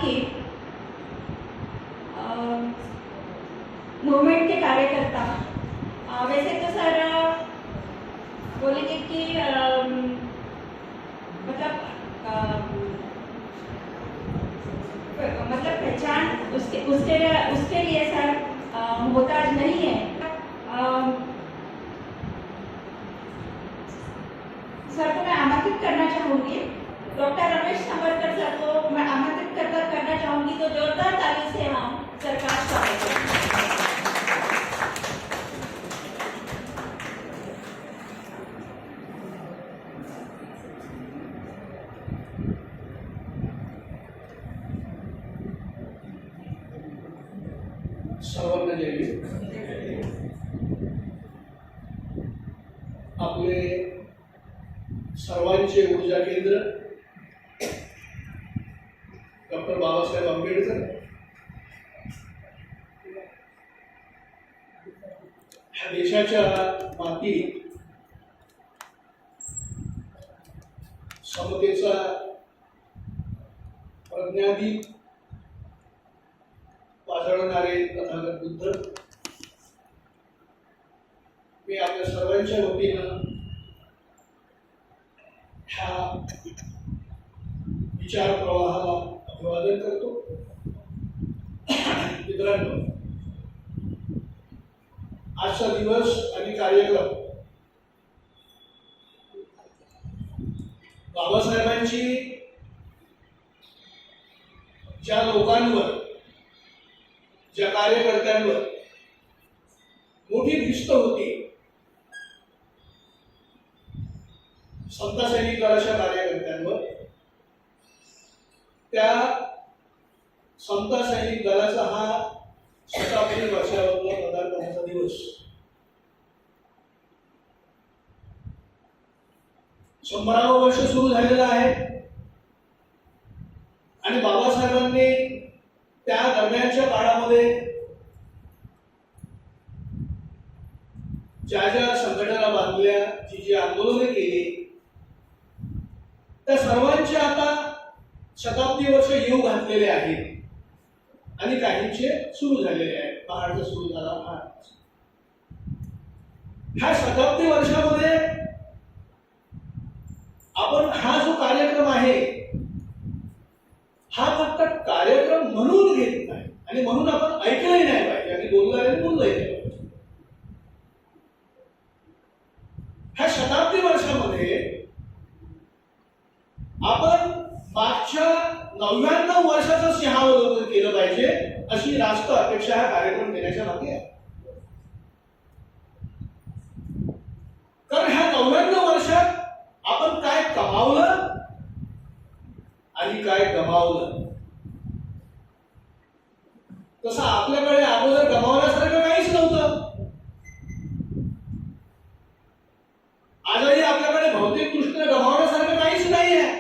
कि मूवमेंट के कार्यकर्ता वैसे तो सर बोलेंगे कि मतलब पहचान उसके लिए सर मोहताज नहीं है। सर को मैं आमंत्रित करना चाहूँगी, डॉक्टर रमेश सावरकर सर को मैं आमंत्रित करना चाहूँगी, तो जोरदार ताली से हम सर का स्वागत करें। सर्वांना जय। आपले सर्वांचे ऊर्जा केंद्र डॉक्टर बाबासाहेब आंबेडकर ह्या देशाच्या मातीत समतेचा प्रज्ञादीप पाजळणारे तथागत बुद्ध मी आपल्या सर्वांच्या वतीनं ह्या विचार प्रवाहाला अभिवादन करतो। मित्रांनो, आजचा दिवस आणि कार्यक्रम बाबासाहेबांची ज्या लोकांवर, ज्या कार्यकर्त्यांवर मोठी भिस्त होती, समता सैनिक दलाच्या कार्यकर्त्यांवर, त्या समता सैनिक दलाचा हा शताब्दी वर्षावरला पदार्पणाचा दिवस 100वे वर्ष सुरू झालेलं आहे आणि बाबासाहेबांनी त्या दरम्यानच्या काळामध्ये ज्या ज्या संघटना बांधल्या, जी आंदोलने केली, त्या सर्वांचे आता शताब्दी वर्ष येऊ घातलेले आहेत आणि काहींचे सुरू झालेले आहेत। पहाडचा सुरू झाला पहाड। ह्या शताब्दी वर्षामध्ये आपण हा जो कार्यक्रम आहे हा फक्त कार्यक्रम म्हणून घेत नाही आणि म्हणून आपण ऐकलंही नाही पाहिजे आणि बोलणाऱ्यांनी बोललंही नाही पाहिजे। ह्या शताब्दी वर्षामध्ये आपण मागच्या 99 वर्षाचं सिंहावलोकन केलं पाहिजे, अशी रास्त अपेक्षा हा कार्यक्रम देण्याच्या मागे आहे। कारण ह्या 99 वर्षात आपण काय कमावलं आणि काय गमावलं। तसं आपल्याकडे अगोदर गमावण्यासारखं काहीच नव्हतं। आजही आपल्याकडे भौतिक दृष्टीने गमावण्यासारखं काहीच नाही आहे।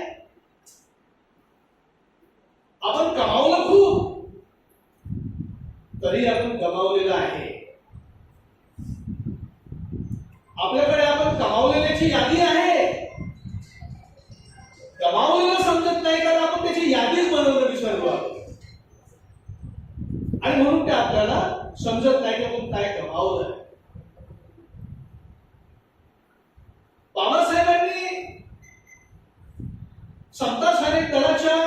आपण कमावलं खूप, तरी आपण गमावलेलं आहे। आपल्याकडे आपण कमावलेल्याची यादी आहे, गमावलेलं समजत नाही कारण आपण त्याची यादीच बनवणं विसरलो आहोत आणि म्हणून ते आपल्याला समजत नाही की आपण काय गमावलं। बाबासाहेबांनी समता सैनिक दलाच्या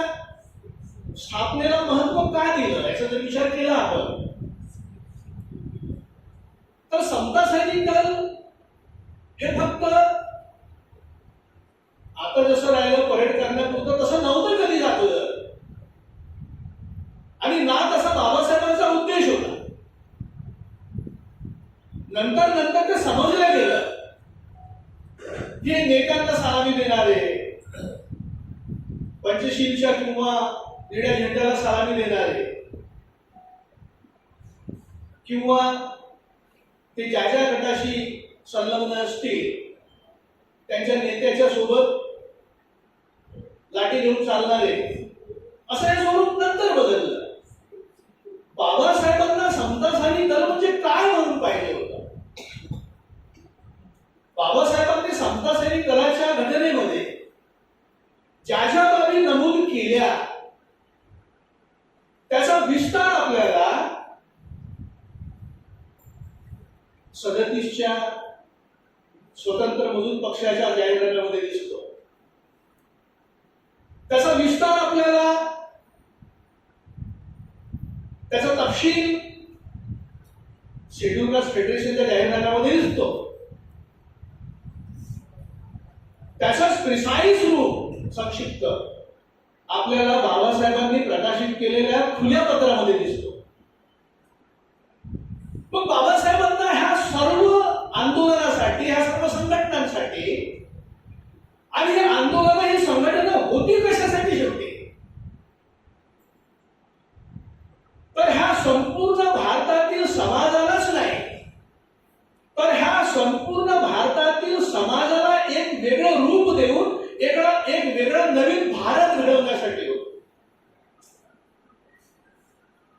स्थापनेला महत्व का दिलं याचा जर विचार केला आपण, तर समता सैनिक दल हे फक्त आता जसं राहिलं परेड करण्यापुरतं तसं नव्हतं कधी जातं आणि ना तसा बाबासाहेबांचा उद्देश होता। नंतर नंतर ते समजलं गेलं की नेत्यांना सलामी देणारे, पंचशीलच्या किंवा निळ्या झेंड्याला सलामी देणारे किंवा ते ज्या ज्या गटाशी संलग्न असतील त्यांच्या नेत्याच्या सोबत लाठी घेऊन चालणारे, असं हे स्वरूप नंतर बदललं। बाबासाहेबांना समता सैनिक दल म्हणजे काय म्हणून पाहिजे होतं। बाबासाहेबांनी समता सैनिक दलाच्या घटनेमध्ये ज्या ज्या बाबी नमूद केल्या त्याचा विस्तार आपल्याला 37च्या स्वतंत्र मजूर पक्षाच्या जाहीरनाम्यामध्ये दिसतो. त्याचा विस्तार आपल्याला, त्याचा तपशील शेड्यूल कास्ट फेडरेशनच्या जाहीरनाम्यामध्ये दिसतो. त्याचाच प्रिसाईज रूप संक्षिप्त आपल्याला बाबासाहेबांनी प्रकाशित केलेल्या खुल्या पत्रामध्ये दिसतो. मग बाबासाहेबांना ह्या सर्व आंदोलनासाठी, ह्या सर्व संघटनांसाठी, आणि हे आंदोलन, ही संघटना होती कशासाठी शेवटी? तर ह्या संपूर्ण भारतातील समाजालाच नाही, तर ह्या संपूर्ण भारतातील समाजाला एक वेगळं रूप देऊन एक वेगळं नवीन भारत घडवण्यासाठी होतं.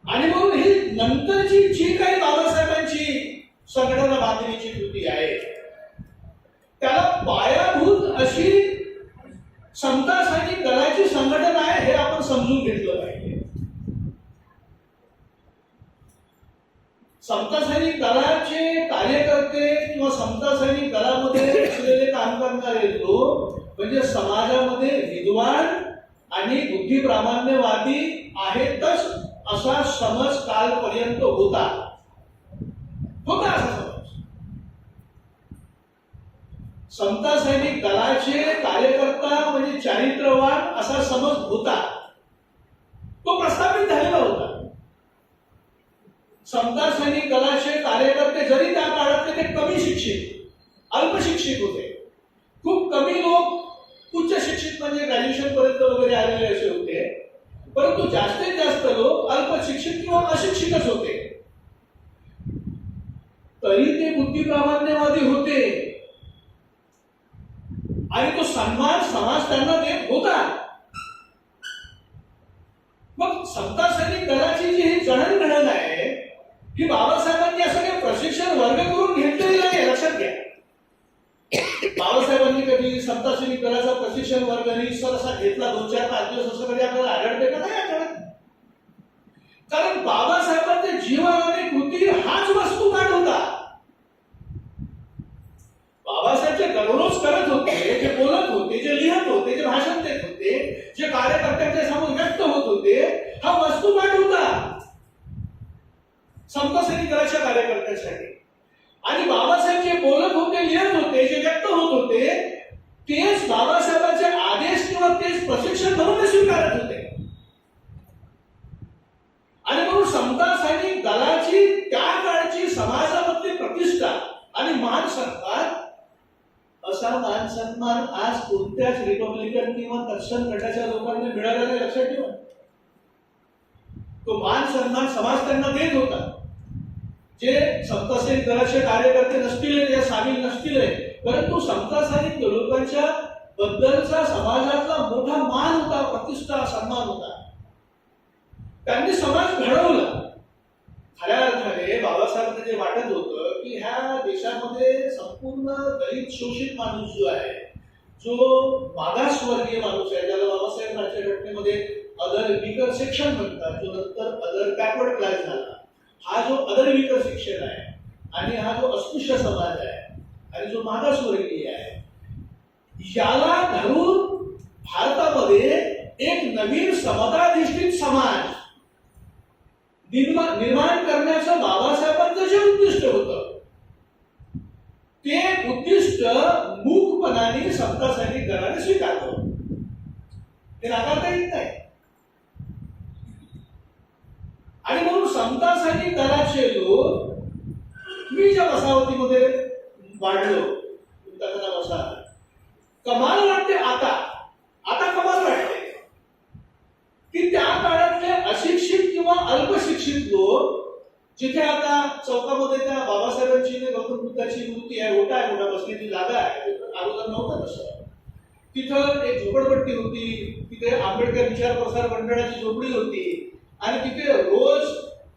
आणि म्हणून ही नंतरची जी काही बाबासाहेबांची संघटना बांधणीची कृती आहे, त्याला पायाभूत अशी समता सैनिक दलाची संघटना आहे, हे आपण समजून घेतलं पाहिजे. समता सैनिक दलाचे कार्यकर्ते किंवा समता सैनिक दलामध्ये असलेले काम करणारे लोक म्हणजे समाजामध्ये विद्वान आणि बुद्धिप्रामाण्यवादी आहेतच असा समज कालपर्यंत होता असा समज. समता सैनिक दलाचे कार्यकर्ता म्हणजे चारित्र्यवान असा समज होता, तो प्रस्थापित झालेला होता. समता सैनिक दलाचे कार्यकर्ते जरी त्या काळातले ते कमी शिक्षित, अल्पशिक्षित होते, खूप कमी लोक उच्च शिक्षित म्हणजे ग्रॅज्युएशन पर्यंत वगैरे आलेले असे होते, परंतु जास्तीत जास्त लोक अल्पशिक्षित किंवा अशिक्षितच होते. तरी ते बुद्धिप्रामाण्यवादी होते आणि तो सन्मान समाज त्यांना देत होता. मग समता सैनिक दलाची जी ही जडणघडण आहे, ही बाबासाहेबांनी असं काही प्रशिक्षण वर्ग करून घेतलेली नाही, लक्षात घ्या. बाबासाहेबांनी कधी समता सैनिक दलाचा प्रशिक्षण वर्ग सर असा घेतला 2-4-5 दिवस असं कधी आपल्याला आढळते का? नाही आढळत. कारण बाबासाहेबांच्या जीवन आणि कृती हाच वस्तुपाठ होता. बाबासाहेब जे दररोज करत होते, जे बोलत होते, जे लिहित होते, जे भाषण देत होते, जे कार्यकर्त्यांच्या समोर व्यक्त होत होते, हा वस्तुपाठ होता समता सैनिक दलाच्या कार्यकर्त्यांसाठी. आणि बाबासाहेब जे बोलत होते, लिहित होते, जे व्यक्त होत होते, तेच बाबासाहेबांचे आदेश किंवा तेच प्रशिक्षण म्हणून स्वीकारत होते. आणि म्हणून समता सैनिक दलाची त्या काळची समाजामधली प्रतिष्ठा आणि मान सन्मान, असा मान सन्मान आज कोणत्याच रिपब्लिकन किंवा तत्सम गटाच्या लोकांना मिळालेला आहे, लक्षात ठेवा. तो मान सन्मान समाज त्यांना देत होता. जे समता सैनिक दलाचे कार्यकर्ते नसतील, ते सामील नसतील, परंतु समता सैनिक लोकांच्या बद्दलचा समाजातला मोठा मान होता, प्रतिष्ठा, सन्मान होता. त्यांनी समाज घडवला. खऱ्या अर्थाने बाबासाहेबांना जे वाटत होतं की ह्या देशामध्ये संपूर्ण दलित शोषित माणूस जो आहे, जो मागासवर्गीय माणूस आहे, ज्याला बाबासाहेब राज्य घटनेमध्ये अदर वीकर सेक्शन म्हणतात, जो नंतर अदर बॅकवर्ड क्लास झाला, हा जो अदर वीकर सेक्शन आहे आणि हा जो अस्पृश्य समाज आहे आणि जो मागासवर्गीय आहे, याला धरून भारतामध्ये एक नवीन समताधिष्ठित समाज निर्माण करण्याचं बाबासाहेबांचं जे उद्दिष्ट होतं, ते उद्दिष्ट मूकपणाने समता सैनिक दलाने स्वीकारलं. ते नाकारता येत नाही. आणि म्हणून समता सैनिक दलाचे लोक, मी ज्या वसाहतीमध्ये वाढलो, तुमचा वसाहत, कमाल वाटते आता कमाल वाटते की त्या काळातले अशिक्षित किंवा अल्पशिक्षित लोक, जिथे आता चौकामध्ये त्या बाबासाहेबांची गौतम बुद्धाची मूर्ती आहे, ओटा आहे, मोठा बसण्याची जागा आहे, अगोदर नव्हतं तसं. तिथं एक झोपडपट्टी होती, तिथे आंबेडकर विचार प्रसार मंडळाची झोपडी होती आणि तिथे रोज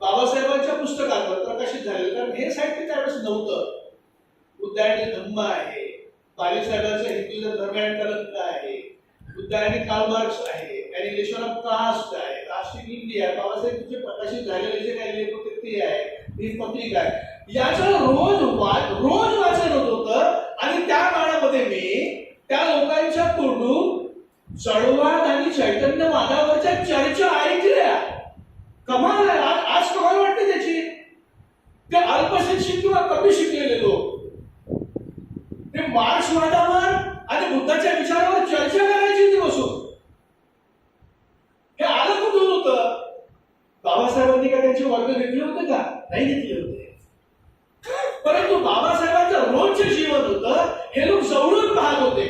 बाबासाहेबांच्या पुस्तकांवर प्रकाशित झाले. कारण हे साहित्य त्यावेळेस नव्हतं. बुद्ध आणि धम्म आहे, बाळासाहेबांचा हिंदुइझम धर्म आणि कलंक आहे, बुद्ध आणि कार्ल मार्क्स आहे, एनिलेशन ऑफ कास्ट आहे, मार्कशीट लिहिली आहे, बाबासाहेबांचे प्रकाशित झालेले जे काही लेख होते ते आहे, ही पत्रिका आहे, याचं रोज वाचन होत होतं. आणि त्या काळामध्ये मी त्या लोकांच्या तोंडून चळवाद आणि चैतन्यवादावरच्या चर्चा ऐकल्या. कमाल आहे. आज कमाल वाटते त्याची. ते अल्पशिक्षित किंवा कमी शिकलेले लोक ते मार्क्सवादावर आणि बुद्धाच्या विचारावर चर्चा करायची ती बसून. हे आलं कुठून होतं? बाबासाहेबांनी का त्यांचे वर्ग घेतले होते का? नाही घेतले होते. परंतु बाबासाहेबांचं रोजचे जीवन होतं, हे लोक जवळून पाहत होते.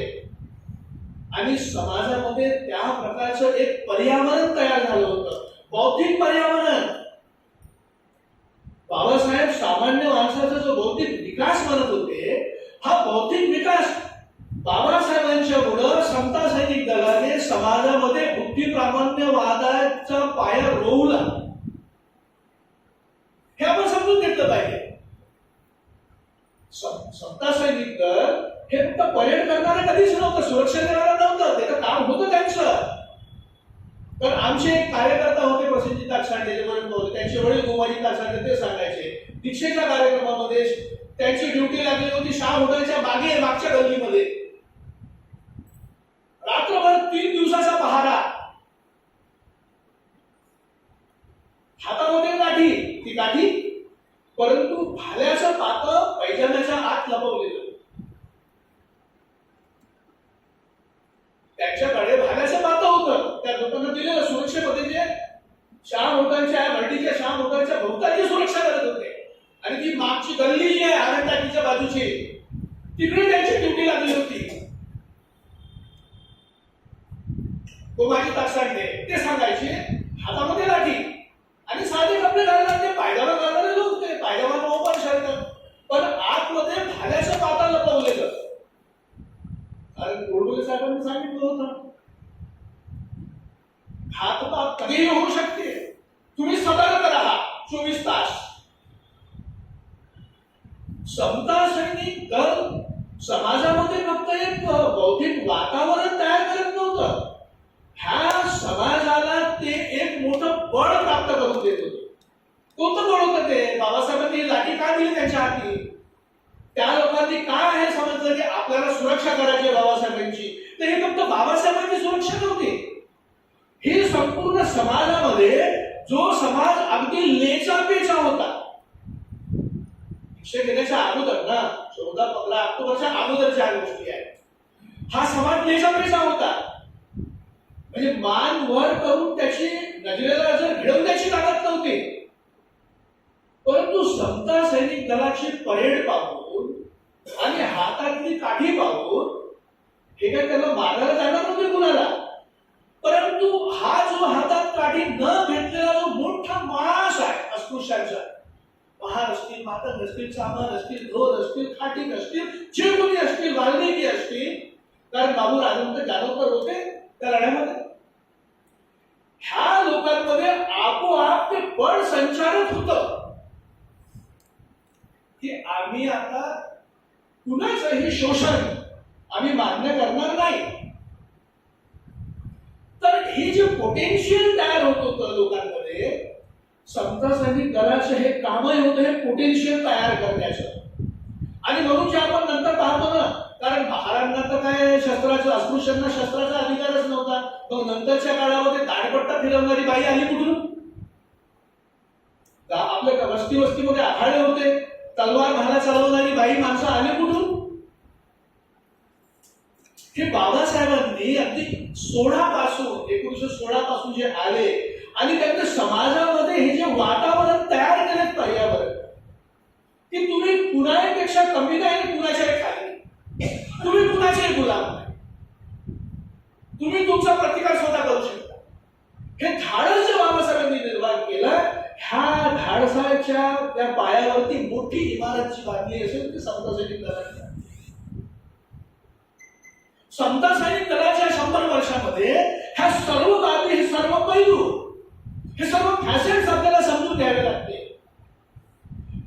आणि समाजामध्ये त्या प्रकारचं एक पर्यावरण तयार झालं होतं, बौद्धिक पर्यावरण. बाबासाहेब सामान्य माणसाचा जो बौद्धिक विकास म्हणत होते, हा बौद्धिक विकास बाबासाहेबांच्या मुळे समता सैनिक दलाने समाजामध्ये बुद्धी प्रामाण्यवादाचा पाया रोवला. हे आपण समजून घेतलं पाहिजे. समता सैनिक दल हे फक्त परेड करणारे कधीच नव्हतं, सुरक्षा देणारं नव्हतं. ते काम होतं त्यांचं. तर आमचे एक कार्यकर्ता होते प्रसिद्धी ताकसांडे, त्यांचे वडील गोमाजी ताकसांडे, ते सांगायचे दीक्षेच्या कार्यक्रमामध्ये त्यांची ड्युटी लागली होती शाह हॉटेलच्या मागच्या गल्लीमध्ये. रात्रभर 3 दिवसाचा पहारा, हातामध्ये काठी, ती काठी परंतु भाल्याचं पातं पैजाम्याच्या आत लपवलेलं. त्यांच्याकडे भाल्याचं पातं होतं, त्या लोकांना दिलेलं सुरक्षेमध्ये. जे शाह हॉटेलच्या भरतीच्या शाह हॉटेलच्या भोवताली सुरक्षा करत होते. आणि ती मागची गल्ली जी आहे आनंद टाकीच्या बाजूची, तिकडे त्यांची ड्युटी लागली होती. गोमाजी ताकसांडे ते सांगायचे हातामध्ये लाठी आणि साधे कपडे घालणार, ते पायजामा घालणारे लोक, ते पायजामा ओपन शर्ट, पण आतमध्ये भाल्याचं पाता लपवलेलं. कारण गोडबोले साहेबांनी सांगितलं होतं घातपात कधीही होऊ शकते, तुम्ही सतर्क राहा 24 तास. समता सैनिक दल समाजामध्ये फक्त एक बौद्धिक वातावरण तयार करत नव्हतं, ह्या समाजाला ते एक मोठं बळ प्राप्त करून देत होते. कोणतं बळ होतं ते? बाबासाहेबांनी लाठी का दिली त्यांच्या हाती? त्या लोकांनी काय हे समजलं की आपल्याला सुरक्षा करायची बाबासाहेबांची. तर हे फक्त बाबासाहेबांची सुरक्षा नव्हती, हे संपूर्ण समाजामध्ये जो समाज अगदी लेचापेचा होता. शिक्षण घेण्याच्या अगोदर ना, 14-15 ऑक्टोबरच्या अगोदरच्या गोष्टी आहेत. हा समाज लेचापेचा होता. म्हणजे मान वर करून त्याची नजरेला जर घडवण्याची ताकद नव्हती. परंतु समता सैनिक दलाची परेड पाहून आणि हातातली काठी पाहून हे काय त्याला मारायला जाणार नव्हते कुणाला. परंतु हा जो हातात काठी न घेतलेला जो मोठा मास आहे अस्पृश्यांचा, महार असतील, मातंग असतील, चामर असतील, ढोर असतील, खाटीक असतील, जे कोणी असतील, वाल्मिकी असतील, कारण बाबू राजवंत जानोकर होते त्या लढ्यामध्ये. ह्या लोकांमध्ये आपोआप ते बळ संचारत होतं की आम्ही आता कुणाचंही शोषण आम्ही मान्य करणार नाही. तर हे जे पोटेन्शियल तयार होत होतं लोकांमध्ये, समता सैनिक दलाचं हे कामही होतं हे पोटेन्शियल तयार करण्याचं. आणि म्हणून जे आपण नंतर पाहतो ना, कारण महाराजांना तर काय शस्त्राचं, अस्पृश्यांना शस्त्राचा अधिकारच नव्हता. मग नंतरच्या काळामध्ये दाढपट्टा फिरवणारी बाई आली कुठून? आपल्या वस्तीमध्ये आखाडे होते, तलवार भाला चालवणारी बाई माणसं आली कुठून? हे बाबासाहेबांनी अगदी 1916 पासून जे आले आणि त्यांच्या समाजामध्ये हे जे वातावरण तयार केलं, पर्यावरण, की तुम्ही कुणापेक्षा कमी नाही आणि कुणाच्याही खाली, तुम्ही कुणाच्याही गुलाम नाही, तुम्ही तुमचा प्रतिकार स्वतः करू शकता. हे धाडस जे बाबासाहेबांनी निर्माण केलं, ह्या धाडसाच्या त्या पायावरती मोठी इमारतची बांधली असेल ती समता सैनिक दलाची. समता सैनिक दलाच्या 100 वर्षामध्ये ह्या सर्व बाबी, हे सर्व पैलू, हे सर्व फॅसेट्स आपल्याला समजून घ्यावे लागते.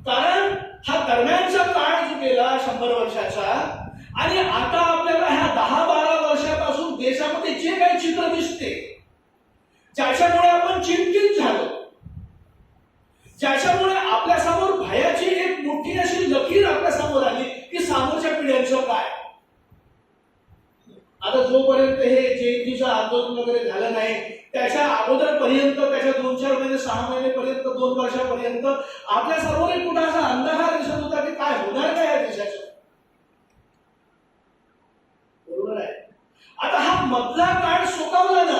कारण हा दरम्यानचा काळ जो गेला 100 वर्षाचा, आणि आता आपल्याला ह्या 10-12 वर्षापासून देशामध्ये जे काही चित्र दिसते, ज्याच्यामुळे आपण चिंतित ज्याच्यामुळे आपल्या समोर भयाची एक मोठी अशी लकीर आपल्या समोर आली की सामोरच्या पिढ्यांचं काय. आता जोपर्यंत हे जयंतीचं आंदोलन वगैरे झालं नाही त्याच्या अगोदर पर्यंत, त्याच्या 2-4 महिने 6 महिनेपर्यंत, 2 वर्षापर्यंत आपल्या समोर एक कुठं असा अंधकार दिसत होता की काय होणार काय या देशाचं. बरोबर आहे. आता हा मधला काळ सुकावला ना.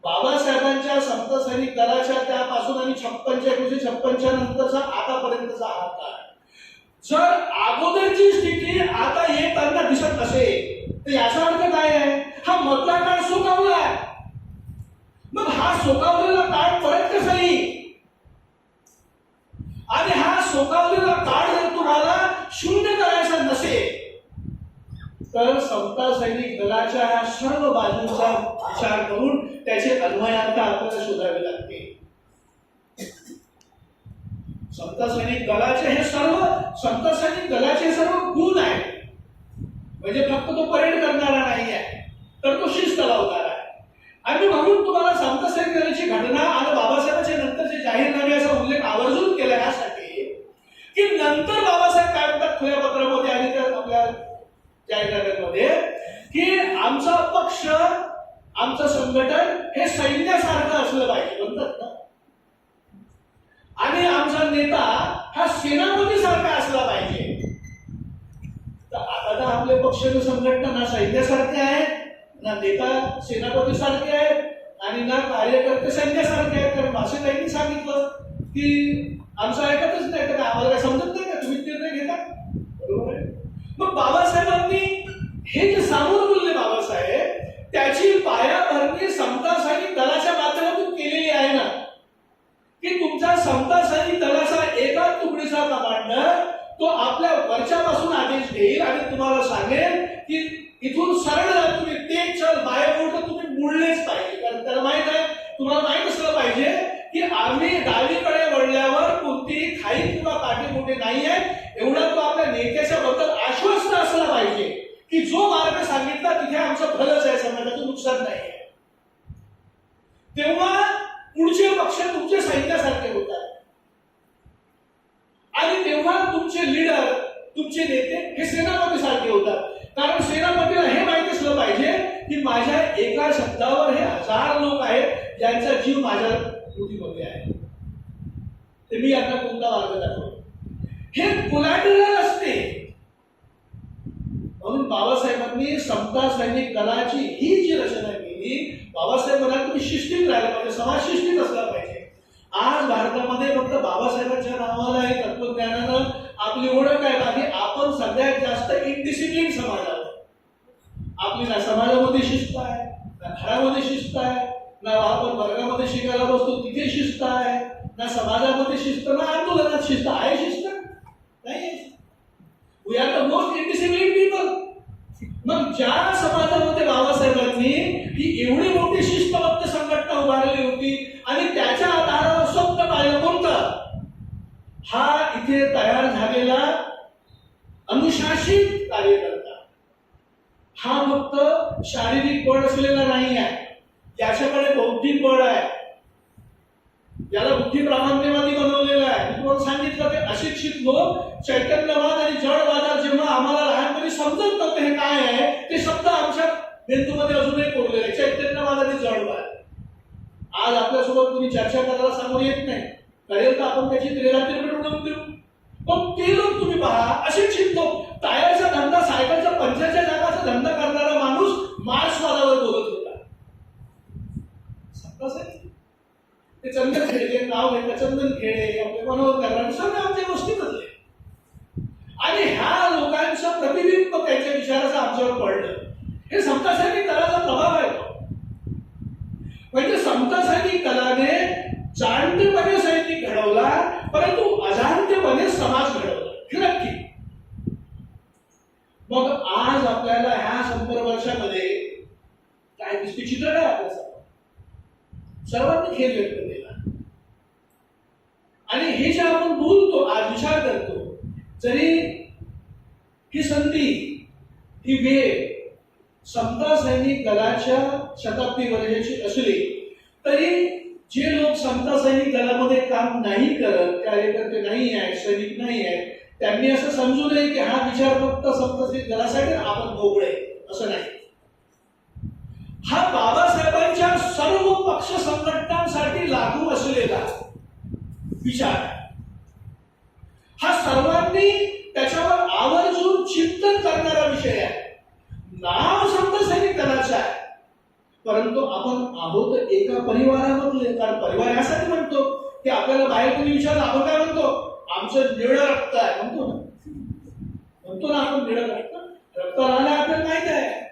बाबासाहेबांच्या संत सैनिक दलाच्या त्यापासून आणि 1956 नंतरचा आतापर्यंतचा हा काळ जर अगोदरची स्थिती आता येताना दिसत असेल तर याचा अर्थ काय आहे, हा मधला काळ सुकावलाय. मग हा सुकावलेला काळ परत कसा येईल. आणि हा सुकावलेला काळ जर तुम्हाला शून्य करायचा नसेल तर समता सैनिक दलाच्या ह्या सर्व बाजूंचा विचार करून त्याचे अन्वयार्थ आपल्याला शोधावे लागते. समता सैनिक दलाचे हे सर्व गुण आहेत. म्हणजे फक्त तो परेड करणारा नाही आहे तर तो शिस्त लावणारा आहे. आणि म्हणून तुम्हाला समता सैनिक दलाची घटना आणि बाबासाहेबांच्या नंतरचे जाहीरनाम्याचा उल्लेख आवर्जून केला यासाठी की नंतर बाबासाहेब काय म्हणतात खुल्या पत्रामध्ये आणि त्या आपल्या जाहीरनाम्यामध्ये की आमचा पक्ष, आमचं संघटन हे सैन्यासारखं असलं पाहिजे म्हणतात ना. आणि आमचा नेता हा सेनापती सारखा असला पाहिजे. तर आता आपले पक्ष संघटना ना सैन्यासारखे आहेत, ना नेता सेनापती सारखे आहेत आणि ना कार्यकर्ते सैन्यासारखे आहेत. कारण भाषे त्यांनी सांगितलं की आमचं ऐकतच नाही तर आम्हाला काय समजत नाही का तुम्ही निर्णय घेता. बरोबर आहे. मग बाबासाहेबांनी हे जे समोर बोलले बाबासाहेब त्याची पायाभरणी समता सैनिक दलाच्या माध्यमातून केलेली आहे ना. की तुमच्या समता सैनिक दलाचा एका तुकडीचा कमांडर तो आपल्या वरच्यापासून आदेश देईल आणि तुम्हाला सांगेल की इथून सरळ जा तुम्ही, ते चल बाहेर तुम्ही मुळलेच पाहिजे. कारण त्याला माहित आहे, तुम्हाला माहित असलं पाहिजे की आम्ही डावीकडे वळल्यावर कोणतीही खाई किंवा काटे मोठे नाही आहे. एवढा तो आपल्या नेत्याच्या बद्दल आश्वस्त असला पाहिजे की जो मार्ग सांगितला तिथे आमचं भलंच आहे, समाजाचं नुकसान नाही आहे. तेव्हा पुढचे पक्ष तुमचे सैन्यासारखे होतात आणि तेव्हा तुमचे लीडर, तुमचे नेते हे सेनापती सारखे होतात. कारण सेनापतीला हे माहित असलं पाहिजे की माझ्या एका शब्दावर हे 1000 लोक आहेत ज्यांचा जीव माझ्या मुठीमध्ये आहे. ते मी यांना कोणता मार्ग दाखवतो. हे कोलॅटरल असते. म्हणून बाबासाहेबांनी समता सैनिक दलाची ही जी रचना केली, बाबासाहेब म्हणाले तुम्ही शिस्तीत राहायला पाहिजे, समाज शिस्तीत असला पाहिजे. आज भारतामध्ये फक्त बाबासाहेबांच्या नावाला हे तत्वज्ञानानं आपली ओळख आहे, बाकी आपण सगळ्यात जास्त इनडिसिप्लिन समाज आहोत. आपली ना समाजामध्ये शिस्त आहे, ना घरामध्ये शिस्त आहे, ना आपण वर्गामध्ये शिकायला बसतो तिथे शिस्त आहे, ना समाजामध्ये शिस्त, ना आंदोलनात शिस्त आहे. शिस्त नाही. We are the most indiscipline people. मग ज्या समाजामध्ये बाबासाहेबांनी ही एवढी मोठी शिस्तबद्ध संघटना उभारली होती आणि त्याच्या आधारावर स्वप्न पाहिलं कोणतं, हा इथे तयार झालेला अनुशासित कार्यकर्ता, हा फक्त शारीरिक बळ असलेला नाही आहे, याच्याकडे बौद्धिक बळ आहे, याला बुद्धी प्रामाण्यवादी बनवलेला आहे. मी तुम्हाला सांगितलं की अशिक्षित लोक चैतन्यवाद आणि जडवादात जेव्हा आम्हाला लहानपणी समजत नव्हते हे काय आहे, ते शब्द आमच्या मेंदूमध्ये अजूनही कोरलेले, चैतन्यवाद आणि जडवाद. आज आपल्यासोबत कोणी चर्चा करायला समोर येत नाही, करेल तर आपण त्याची त्रेरात्री मिळवून देऊ. पण ते लोक तुम्ही पहा, अशिक्षित लोक, टायरचा धंदा, सायकलचा पंचाच्या जागाचा धंदा करणारा माणूस मार्क्सवादावर बोलत होता. ते चंदन खेळे नाव घेतलं, चंदन खेळे, आपले मनोहर करणार, सगळ्या आमच्या गोष्टी बदले. आणि ह्या लोकांचं प्रतिबिंब त्यांच्या विचाराचं आमच्यावर पडलं. हे समता सैनिक दलाचा प्रभाव आहे. म्हणजे समता सैनिक दलाने जाणतेपणे सैनिक घडवला, परंतु अजाणतेपणे समाज घडवला. हे नक्की. मग आज आपल्याला ह्या 70 वर्षामध्ये काय दिसते चित्र काय आपल्यासमोर, सर्वांनी खेळ व्यक्त केला. आणि हे जे आपण बोलतो, आज विचार करतो, जरी ही संधी, ही वेळ समता सैनिक दलाच्या शताब्दी वर्षाची असली तरी जे लोक समता सैनिक दलामध्ये काम नाही करत, कार्यकर्ते नाही आहेत, सैनिक नाही आहेत, त्यांनी असं समजू नये की हा विचार फक्त समता सैनिक दलासाठी आपण मोकळे, असं नाही. हा बाबासाहेबांच्या सर्व पक्ष संघटनांसाठी लागू असलेला विचार आहे. हा सर्वांनी त्याच्यावर आवर्जून चिंतन करणारा विषय आहे. नाव समता सैनिक दलाचं आहे, परंतु आपण आहोत एका परिवारामधले. कारण परिवार यासाठी म्हणतो की आपल्याला बाहेर कोणी विचारलं आपण काय म्हणतो, आमचं निळं रक्त आहे म्हणतो ना आपण निळं रक्त राहिलं आपल्याला माहित आहे,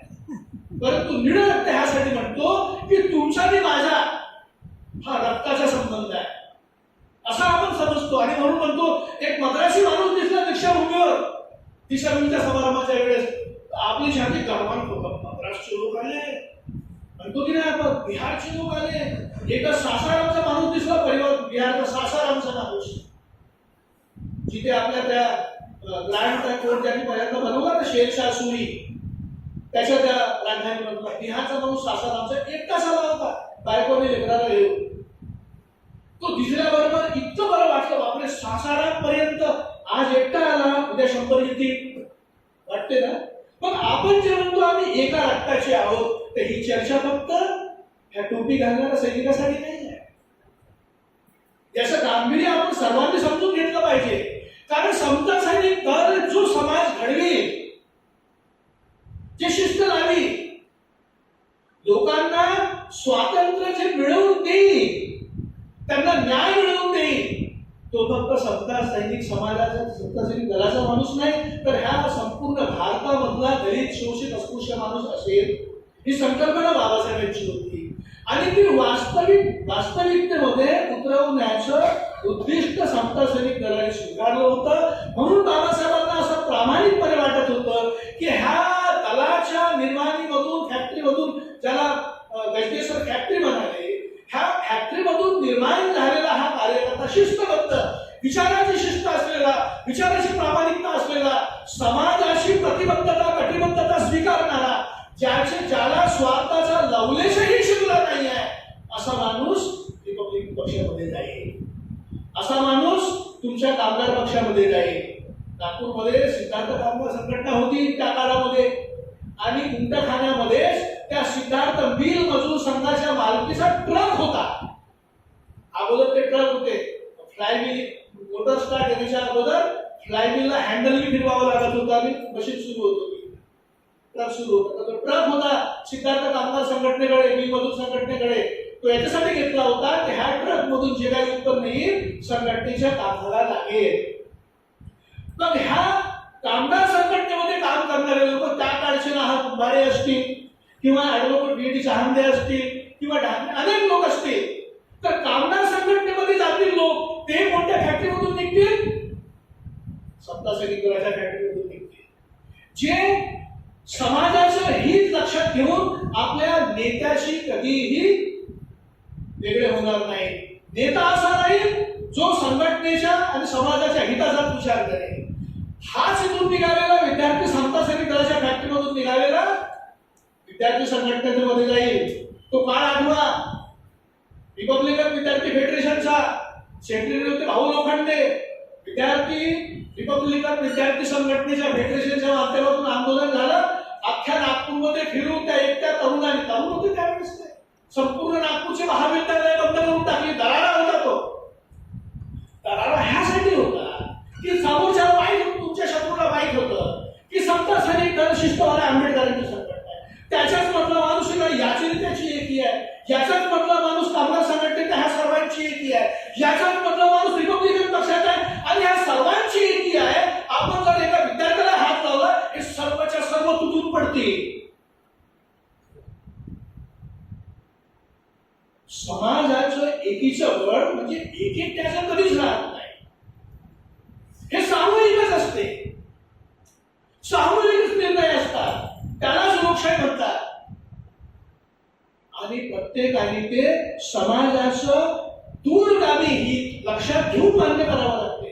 परंतु निळं रक्त ह्यासाठी म्हणतो की तुमचा आणि माझा हा रक्ताचा संबंध आहे असा आपण समजतो. आणि म्हणून म्हणतो एक मद्रासी माणूस दिसला दीक्षाभूमीवर, दीक्षाभूमीच्या समारंभाच्या वेळेस आपली छाती गर्वान होतात, महाराष्ट्रचे लोक आले म्हणतो की नाही आपण, बिहारचे लोक आले, एका सासारामचा माणूस दिसला परिवार, बिहारचा सासारामचा माणूस, जिथे आपल्या त्या ग्रँड कोर्ट ज्यांनी पहिल्यांदा बनवला ना शेरशाह सुरी, त्याच्या त्या राजधानी बनवला, बिहारचा माणूस सासारामचा एकटाच आला होता, बायकोने लेकराला येऊ. तो दिसल्याबरोबर इतकं बरं वाटलं, बापरे सासाराम पर्यंत आज एकटा आला, उद्या 100 येतील वाटते ना. पण आपण जे म्हणतो आम्ही एका रक्ताचे आहोत, तर ही चर्चा फक्त ह्या टोपी घालणाऱ्या सैनिकासाठी नाही आहे. याचं गांभीर्य आपण सर्वांनी समजून घेतलं पाहिजे. कारण समता सैनिक दल जो समाज घडवेल, जे शिस्त लावी, लोकांना स्वातंत्र्य जे मिळवून देईल, त्यांना न्याय मिळवून देईल, तो फक्त समता सैनिक समाजाचा, समता सैनिक दलाचा माणूस नाही, तर ह्या संपूर्ण भारतामधला दलित शोषित अस्पृश्य माणूस असेल. ही संकल्पना बाबासाहेबांची होती आणि ती वास्तविकतेमध्ये उतरवण्याचं उद्दिष्ट समता सैनिक दलाने स्वीकारलं होतं. म्हणून बाबासाहेबांना असं प्रामाणिकपणे वाटत होतं की ह्या दलाच्या निर्माणीमधून, फॅक्टरीमधून, ज्याला गजकेश्वर फॅक्टरी म्हणाले, ह्या फॅक्टरीमधून निर्माण झालेला हा कार्यकर्ता शिस्तबद्ध, विचाराची शिस्त असलेला, विचाराची प्रामाणिकता असलेला, समाजाशी प्रतिबद्धता, कटिबद्धता स्वीकारणारा, ज्याला स्वार्थाचा लवलेशही शिकला नाही आहे, असा माणूस रिपब्लिकन पक्षामध्ये जाईल, असा माणूस तुमच्या कामगार पक्षामध्ये जाईल. नागपूरमध्ये सिद्धार्थ कामगार संघटना होती त्या काळामध्ये, आणि कुंटखान्यामध्ये त्या सिद्धार्थ मिल मजूर संघाच्या मालकीचा ट्रक होता. अगोदर ते ट्रक होते, फ्लाय मिल, मोटर स्टार्ट येण्याच्या अगोदर फ्लाय मिलला हँडलही फिरवावं लागत होतं आणि मशीन सुरू होत होती, ट्रक सुरू होता. तो ट्रक होता सिद्धार्थ कामगार संघटनेकडे, मिल मजूर संघटनेकडे. तो याच्यासाठी घेतला होता की ह्या ट्रक मधून जे काही उत्पन्न येईल संघटनेच्या कामाला लागेल. मग ह्या कामगार संघटनेमध्ये काम करणारे लोक त्या काळचे नाहक कुंभारे असतील किंवा ऍडव्होकेट बीडी चहांदे असतील किंवा अनेक लोक असतील, तर कामगार संघटनेमध्ये जातील लोक, ते कोणत्या फॅक्टरीमधून निघतील, समता सैनिक दलाच्या फॅक्टरीमधून निघतील, जे समाजाचं हित लक्षात घेऊन आपल्या नेत्याशी कधीही वेगळे होणार नाही. नेता असा राहील जो संघटनेच्या आणि समाजाच्या हिताचा विचार करेल. हाच इथून निघालेला विद्यार्थी समता सैनिक दलाच्या फॅक्टरीमधून निघालेला विद्यार्थी संघटनेमध्ये जाईल. तो काळ आठवा, रिपब्लिकन विद्यार्थी फेडरेशनचा सेक्रेटरी होते भाऊ लोखंडे. विद्यार्थी रिपब्लिकन विद्यार्थी संघटनेच्या फेडरेशनच्या माध्यमातून आंदोलन झालं. अख्ख्या नागपूरमध्ये फिरून त्या एकट्या तरुणांनी, तरुण होते त्यावेळेस, संपूर्ण नागपूरचे महाविद्यालय बंद करून टाकली. दरारा होता तो. दरारा ह्यासाठी होता की समोरच्या वाईट, तुमच्या शत्रूला वाईट होतं की समता सैनिक दल शिस्तवाला आंबेडकरांची संघटना आहे, त्याच्याच मधला माणूस याची त्याची एकी आहे, याचाच मधला माणूस कामगार संघटनेच्या ह्या सर्वांची एकी आहे, याचाच मधला माणूस रिपब्लिकन पक्षाचा आहे, आणि ह्या सर्वांची एकी आहे. आपण जर एका विद्यार्थ्याला हात लावला, हे सर्वच्या सर्व तुटून पडतील. समाजाचं एकीचं बळ म्हणजे एक त्याचं कधीच राहत नाही. हे सामूहिकच असते, सामूहिकच निर्णय असतात, त्यालाच लोकशाही म्हणतात. आणि प्रत्येकाने ते समाजाचं दूरगामी हित लक्षात घेऊन मान्य करावं लागते.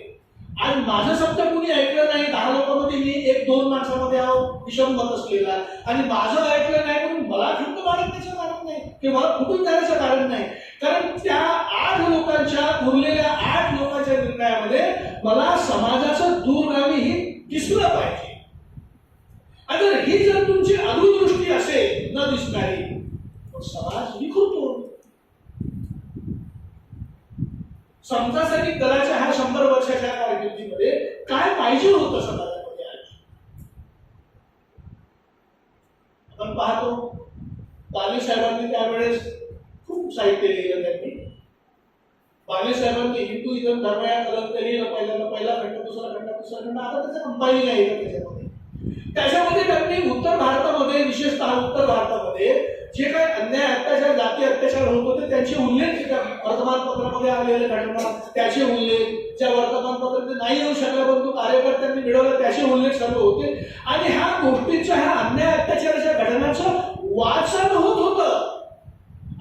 आणि माझं शब्द कुणी ऐकलं नाही, 10 लोकांमध्ये मी 1-2 माणसामध्ये आहो विषममत असलेला, आणि माझं ऐकलं नाही म्हणून मला खिंत बाळगण्याचं कारण नाही किंवा मला फुटून जाण्याचं कारण नाही. कारण त्या आज लोकांच्या उरलेल्या 8 लोकांच्या निर्णयामध्ये मला समाजाचं दूरगामी हित दिसलं पाहिजे. आता ही जर तुमची अधोदृष्टी असेल न दिसणारी, तर समाज विखुरतो. समता सैनिक दलाच्या ह्या 100 वर्षाच्या कारकिर्दीमध्ये काय पाहिजे होतं समाजामध्ये आज? आपण पाहतो बाली साहेबांनी त्यावेळेस खूप साहित्य लिहिलं. त्यांनी बाली साहेबांनी हिंदुइझम धर्म या ग्रंथ लिहिलं, पहिला खंड, दुसरा खंड, तिसरा खंड. आता त्याचं कंपाइलिंग आहे त्याच्यामध्ये त्यांनी उत्तर भारतामध्ये, विशेषतः उत्तर भारतामध्ये जे काही अन्याय, अत्याचार, जाती अत्याचार होत होते त्यांचे उल्लेख वर्तमानपत्रामध्ये आलेले घटना, त्याचे उल्लेख, ज्या वर्तमानपत्रात नाही येऊ शकला परंतु कार्यकर्त्यांनी मिळवलं त्याचे उल्लेख सर्व होते. आणि ह्या गोष्टींच्या, ह्या अन्याय अत्याचाराच्या घटनांचं वाचन होत होतं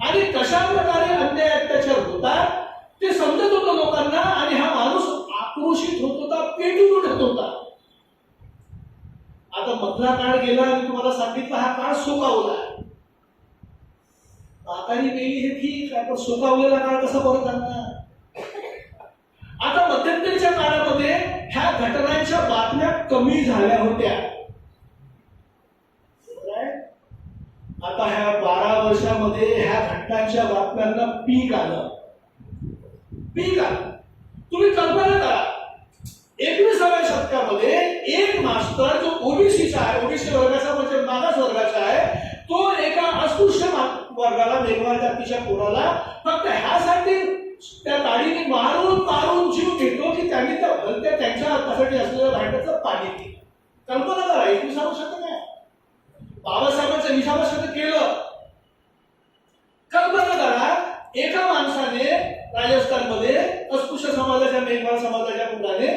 आणि कशा प्रकारे अन्याय अत्याचार होतात ते समजत होतं लोकांना. आणि हा माणूस आक्रोशित होत होता, पेटून उठत होता. आता मधला काळ गेला आणि तुम्हाला सांगितलं हा काळ सुकावला. म्हातारी गेली हे ठीक आहे, पण सुकावलेला काळ कसा परत आणणार? आता मध्यंतरीच्या काळामध्ये ह्या घटनांच्या बातम्या कमी झाल्या होत्या. आता ह्या 12 वर्षामध्ये ह्या घटनांच्या बातम्यांना पीक आलं. तुम्ही कल्पना करा, 21व्या शतकामध्ये एक मास्तर जो ओबीसीचा आहे, ओबीसी वर्गाचा म्हणजे मागास वर्गाचा आहे, तो एका अस्पृश्य वर्गाला, वेगवान जातीच्या पोराला फक्त ह्यासाठी त्या ताडीने मारून जीव घेतो की त्यांनी त्यांच्या हक्कासाठी असलेल्या भांड्याचं पाणी पिलं. कल्पना करा, 21व्या शतक आहे. बाबासाहेबांचं 20व्या शतक केलं. कल्पना करा, एका माणसाने राजस्थानमध्ये अस्पृश्य समाजाच्या, मेघवाल समाजाच्या